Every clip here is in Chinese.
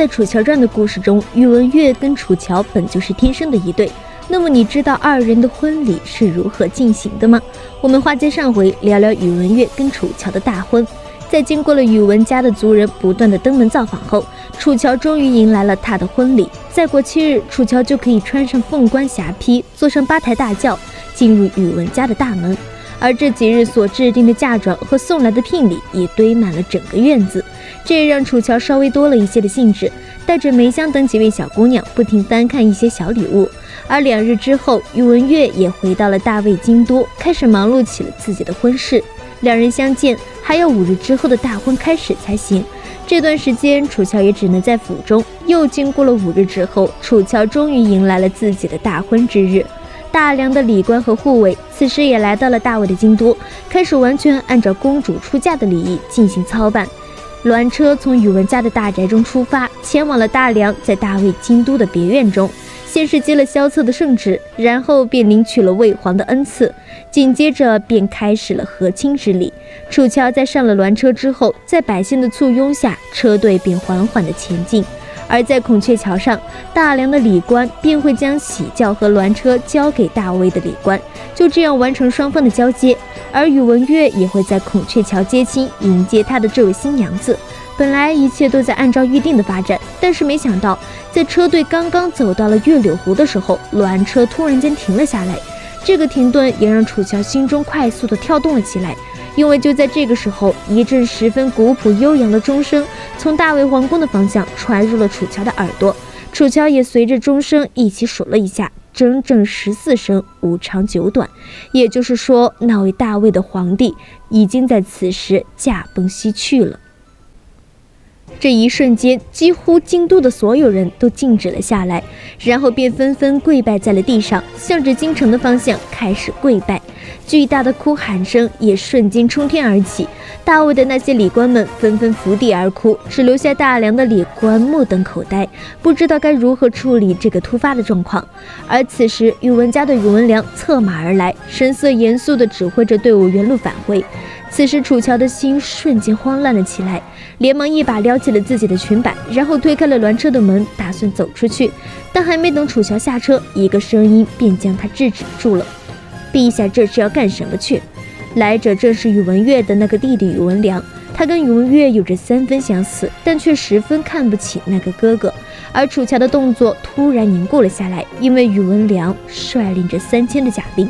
在楚乔传的故事中，宇文悦跟楚乔本就是天生的一对。那么你知道二人的婚礼是如何进行的吗？我们话接上回，聊聊宇文悦跟楚乔的大婚。在经过了宇文家的族人不断的登门造访后，楚乔终于迎来了他的婚礼。再过7日，楚乔就可以穿上凤冠霞帔，坐上8抬大轿，进入宇文家的大门。而这几日所制定的嫁妆和送来的聘礼也堆满了整个院子，这也让楚乔稍微多了一些的兴致，带着梅香等几位小姑娘不停翻看一些小礼物。而2日之后，宇文悦也回到了大魏京都，开始忙碌起了自己的婚事。2人相见还要5日之后的大婚开始才行。这段时间，楚乔也只能在府中。又经过了5日之后，楚乔终于迎来了自己的大婚之日。大梁的礼官和护卫此时也来到了大魏的京都，开始完全按照公主出嫁的礼仪进行操办。鸾车从宇文家的大宅中出发，前往了大梁在大魏京都的别院中，先是接了萧策的圣旨，然后便领取了魏皇的恩赐，紧接着便开始了和亲之礼。楚乔在上了鸾车之后，在百姓的簇拥下，车队便缓缓地前进。而在孔雀桥上，大梁的礼官便会将喜轿和鸾车交给大魏的礼官，就这样完成双方的交接。而宇文悦也会在孔雀桥接亲，迎接他的这位新娘子。本来一切都在按照预定的发展，但是没想到，在车队刚刚走到了月柳湖的时候，鸾车突然间停了下来。这个停顿也让楚乔心中快速地跳动了起来，因为就在这个时候，一阵十分古朴悠扬的钟声从大魏皇宫的方向传入了楚乔的耳朵。楚乔也随着钟声一起数了一下，整整14声，无长久短。也就是说，那位大魏的皇帝已经在此时驾崩西去了。这一瞬间，几乎京都的所有人都静止了下来，然后便纷纷跪拜在了地上，向着京城的方向开始跪拜。巨大的哭喊声也瞬间冲天而起，大魏的那些礼官们纷纷伏地而哭，只留下大梁的礼官目瞪口呆，不知道该如何处理这个突发的状况。而此时，宇文家的宇文良策马而来，神色严肃地指挥着队伍原路返回。此时楚乔的心瞬间慌乱了起来，连忙一把撩起了自己的裙摆，然后推开了鸾车的门，打算走出去。但还没等楚乔下车，一个声音便将他制止住了。陛下这是要干什么去？来者正是宇文悦的那个弟弟宇文良，他跟宇文悦有着3分相似，但却十分看不起那个哥哥。而楚乔的动作突然凝固了下来，因为宇文良率领着3000的甲兵。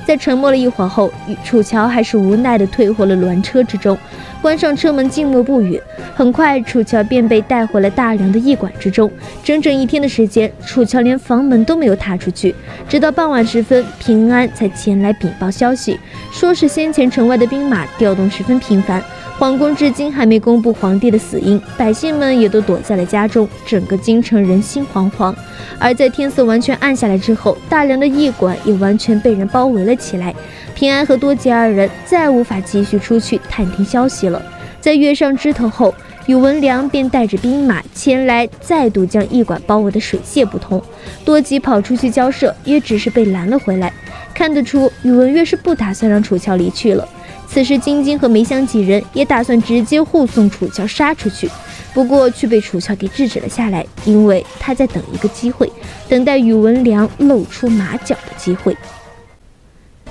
在沉默了一会儿后，楚乔还是无奈地退回了鸾车之中，关上车门，静默不语。很快，楚乔便被带回了大梁的驿馆之中。整整1天的时间，楚乔连房门都没有踏出去，直到傍晚时分，平安才前来禀报消息，说是先前城外的兵马调动十分频繁，皇宫至今还没公布皇帝的死因，百姓们也都躲在了家中，整个京城人心惶惶。而在天色完全暗下来之后，大梁的驿馆也完全被人包围了起来。平安和多吉2人再无法继续出去探听消息了。在跃上枝头后，宇文良便带着兵马前来，再度将驿馆包围的水泄不通。多吉跑出去交涉，也只是被拦了回来。看得出，宇文悦是不打算让楚乔离去了。此时，金晶和梅香几人也打算直接护送楚乔杀出去，不过却被楚乔给制止了下来，因为他在等一个机会，等待宇文良露出马脚的机会。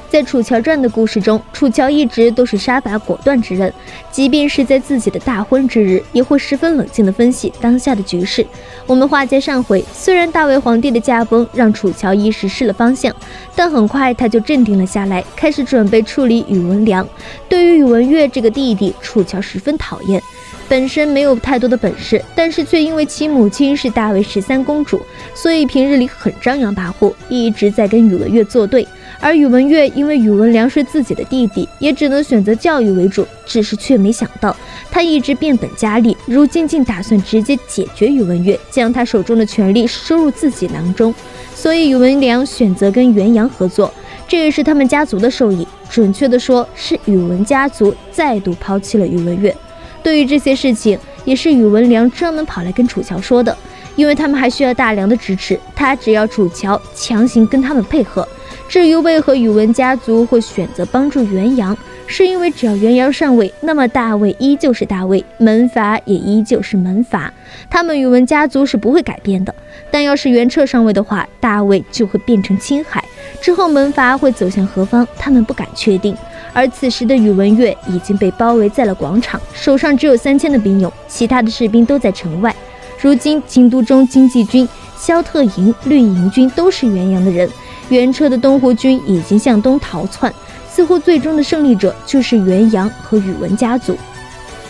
在楚乔传的故事中，楚乔一直都是杀伐果断之人，即便是在自己的大婚之日，也会十分冷静地分析当下的局势。我们话接上回，虽然大魏皇帝的驾崩让楚乔一时失了方向，但很快他就镇定了下来，开始准备处理宇文良。对于宇文悦这个弟弟，楚乔十分讨厌。本身没有太多的本事，但是却因为其母亲是大魏13公主，所以平日里很张扬跋扈，一直在跟宇文悦作对。而宇文悦因为宇文良是自己的弟弟，也只能选择教育为主，只是却没想到他一直变本加厉，如今竟打算直接解决宇文悦，将他手中的权力收入自己囊中。所以宇文良选择跟元阳合作，这也是他们家族的受益，准确的说是宇文家族再度抛弃了宇文悦。对于这些事情，也是宇文良专门跑来跟楚乔说的，因为他们还需要大梁的支持，他只要楚乔强行跟他们配合。至于为何宇文家族会选择帮助元阳，是因为只要袁瑶上位，那么大魏依旧是大魏，门阀也依旧是门阀，他们宇文家族是不会改变的。但要是袁彻上位的话，大魏就会变成青海，之后门阀会走向何方，他们不敢确定。而此时的宇文悦已经被包围在了广场，手上只有3000的兵勇，其他的士兵都在城外。如今京都中经济军、萧特营、绿营军都是元阳的人，袁彻的东湖军已经向东逃窜，似乎最终的胜利者就是元阳和宇文家族。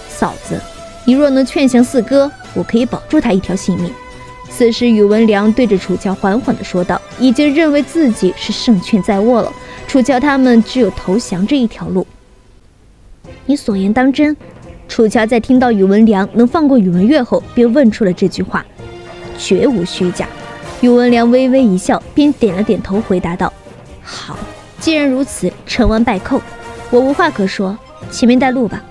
嫂子，你若能劝降四哥，我可以保住他一条性命。此时宇文良对着楚乔缓缓地说道，已经认为自己是胜券在握了，楚乔他们只有投降这一条路。你所言当真？楚乔在听到宇文良能放过宇文悦后，便问出了这句话。绝无虚假。宇文良微微一笑，便点了点头回答道，好，既然如此，成王败寇，我无话可说，前面带路吧。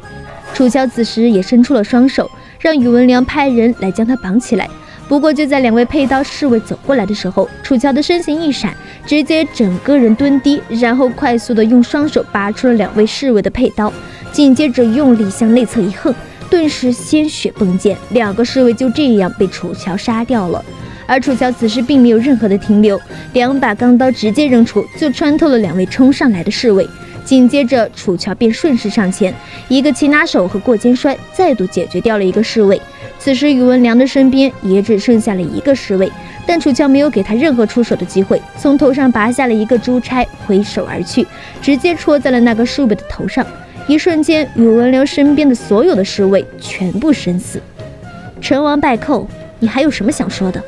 楚乔此时也伸出了双手，让宇文良派人来将他绑起来。不过就在2位佩刀侍卫走过来的时候，楚乔的身形一闪，直接整个人蹲低，然后快速的用双手拔出了2位侍卫的佩刀，紧接着用力向内侧一横，顿时鲜血迸溅，2个侍卫就这样被楚乔杀掉了。而楚乔此时并没有任何的停留，2把钢刀直接扔出，就穿透了2位冲上来的侍卫。紧接着楚乔便顺势上前，一个擒拿手和过肩摔，再度解决掉了1个侍卫。此时宇文良的身边也只剩下了1个侍卫，但楚乔没有给他任何出手的机会，从头上拔下了1个珠钗，挥手而去，直接戳在了那个侍卫的头上。一瞬间，宇文良身边的所有的侍卫全部身死。成王败寇，你还有什么想说的？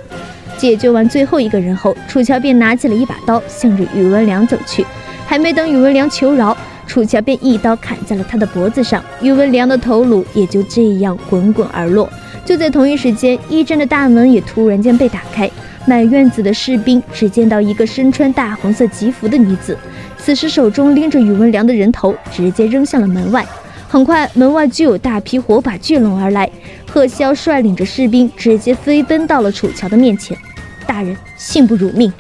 解决完最后1个人后，楚乔便拿起了1把刀，向着宇文良走去。还没等宇文良求饶，楚乔便一刀砍在了他的脖子上，宇文良的头颅也就这样滚滚而落。就在同一时间，驿站的大门也突然间被打开，满院子的士兵只见到一个身穿大红色吉服的女子，此时手中拎着宇文良的人头，直接扔向了门外。很快，门外就有大批火把聚拢而来，贺萧率领着士兵直接飞奔到了楚乔的面前。大人，幸不辱命。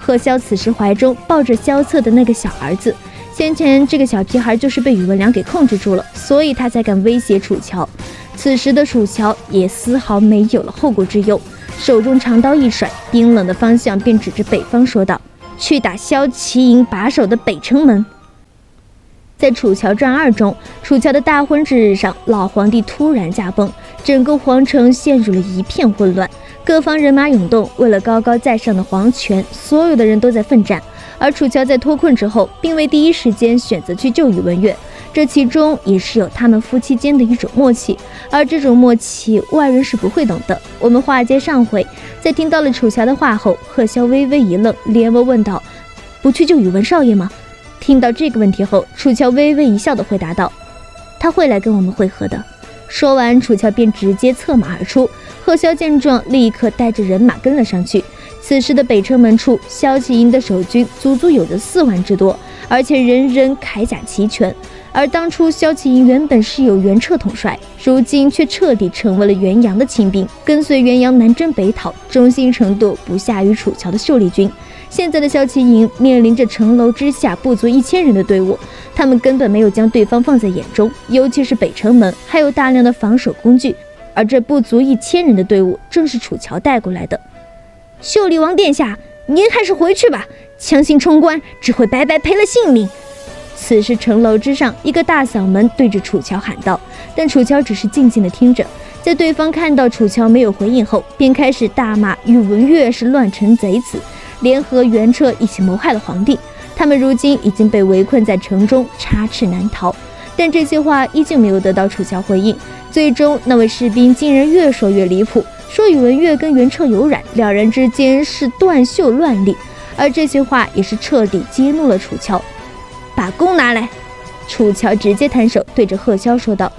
贺萧此时怀中抱着萧策的那个小儿子，先前这个小屁孩就是被宇文良给控制住了，所以他才敢威胁楚乔。此时的楚乔也丝毫没有了后顾之忧，手中长刀一甩，冰冷的方向便指着北方说道，去打萧齐营把守的北城门。在楚乔传2中，楚乔的大婚之日上，老皇帝突然驾崩，整个皇城陷入了一片混乱，各方人马涌动，为了高高在上的皇权，所有的人都在奋战。而楚乔在脱困之后，并未第一时间选择去救宇文悦，这其中也是有他们夫妻间的一种默契，而这种默契外人是不会懂的。我们话接上回，在听到了楚乔的话后，贺萧微微一愣，连忙问道，不去救宇文少爷吗？听到这个问题后，楚乔微微一笑地回答道，他会来跟我们会合的。说完，楚乔便直接策马而出，贺萧见状立刻带着人马跟了上去。此时的北城门处，萧齐营的守军足足有着4万之多，而且人人铠甲齐全。而当初萧齐营原本是由袁彻统帅，如今却彻底成为了元阳的亲兵，跟随元阳南征北讨，忠心程度不下于楚乔的秀丽军。现在的萧齐营面临着城楼之下不足1000人的队伍，他们根本没有将对方放在眼中，尤其是北城门还有大量的防守工具，而这不足1000人的队伍正是楚乔带过来的。秀丽王殿下，您还是回去吧，强行冲关只会白白赔了性命。此时城楼之上，一个大嗓门对着楚乔喊道，但楚乔只是静静的听着。在对方看到楚乔没有回应后，便开始大骂宇文悦是乱臣贼子，联合袁彻一起谋害了皇帝，他们如今已经被围困在城中，插翅难逃。但这些话依旧没有得到楚乔回应，最终那位士兵竟然越说越离谱，说宇文悦跟袁彻有染，2人之间是断袖乱立，而这些话也是彻底激怒了楚乔。把弓拿来！楚乔直接摊手对着贺萧说道。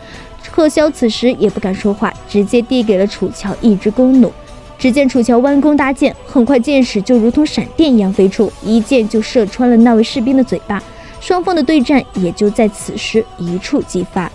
贺萧此时也不敢说话，直接递给了楚乔一支弓弩。只见楚乔弯弓搭箭，很快箭矢就如同闪电一样飞出，一箭就射穿了那位士兵的嘴巴，双方的对战也就在此时一触即发。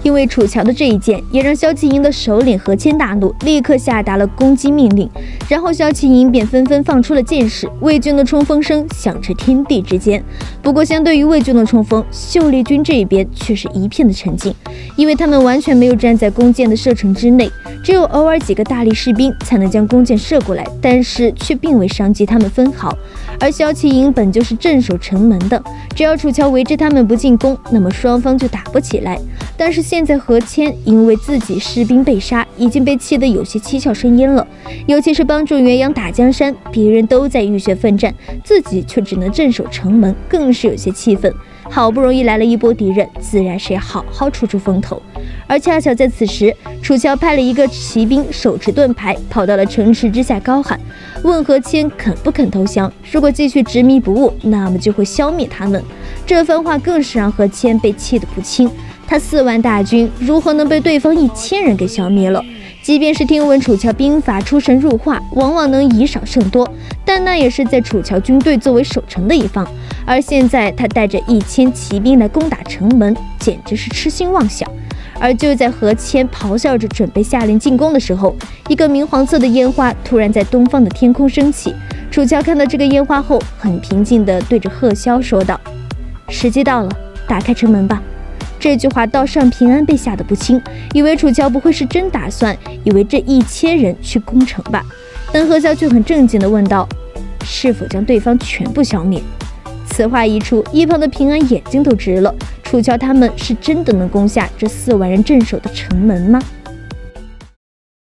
因为楚乔的这一箭，也让萧齐营的首领何谦大怒，立刻下达了攻击命令。然后萧齐营便纷纷放出了箭矢，魏军的冲锋声响彻天地之间。不过，相对于魏军的冲锋，秀丽军这一边却是一片的沉静，因为他们完全没有站在弓箭的射程之内，只有偶尔几个大力士兵才能将弓箭射过来，但是却并未伤及他们分毫。而萧齐营本就是镇守城门的，只要楚乔围着他们不进攻，那么双方就打不起来。但是现在何谦因为自己士兵被杀，已经被气得有些七窍生烟了。尤其是帮助元阳打江山，别人都在浴血奋战，自己却只能镇守城门，更是有些气愤。好不容易来了一波敌人，自然是要好好出出风头。而恰巧在此时，楚乔派了一个骑兵手持盾牌，跑到了城池之下，高喊问何谦肯不肯投降。如果继续执迷不悟，那么就会消灭他们。这番话更是让何谦被气得不轻。他4万大军如何能被对方1000人给消灭了？即便是听闻楚乔兵法出神入化，往往能以少胜多，但那也是在楚乔军队作为守城的一方。而现在他带着1000骑兵来攻打城门，简直是痴心妄想。而就在何谦咆哮着准备下令进攻的时候，一个明黄色的烟花突然在东方的天空升起。楚乔看到这个烟花后，很平静地对着贺萧说道：“时机到了，打开城门吧。”这句话道上平安被吓得不轻，以为楚乔不会是真打算，以为这1000人去攻城吧。但贺萧却很正经地问道：“是否将对方全部消灭？”此话一出，一旁的平安眼睛都直了。楚乔他们是真的能攻下这4万人镇守的城门吗？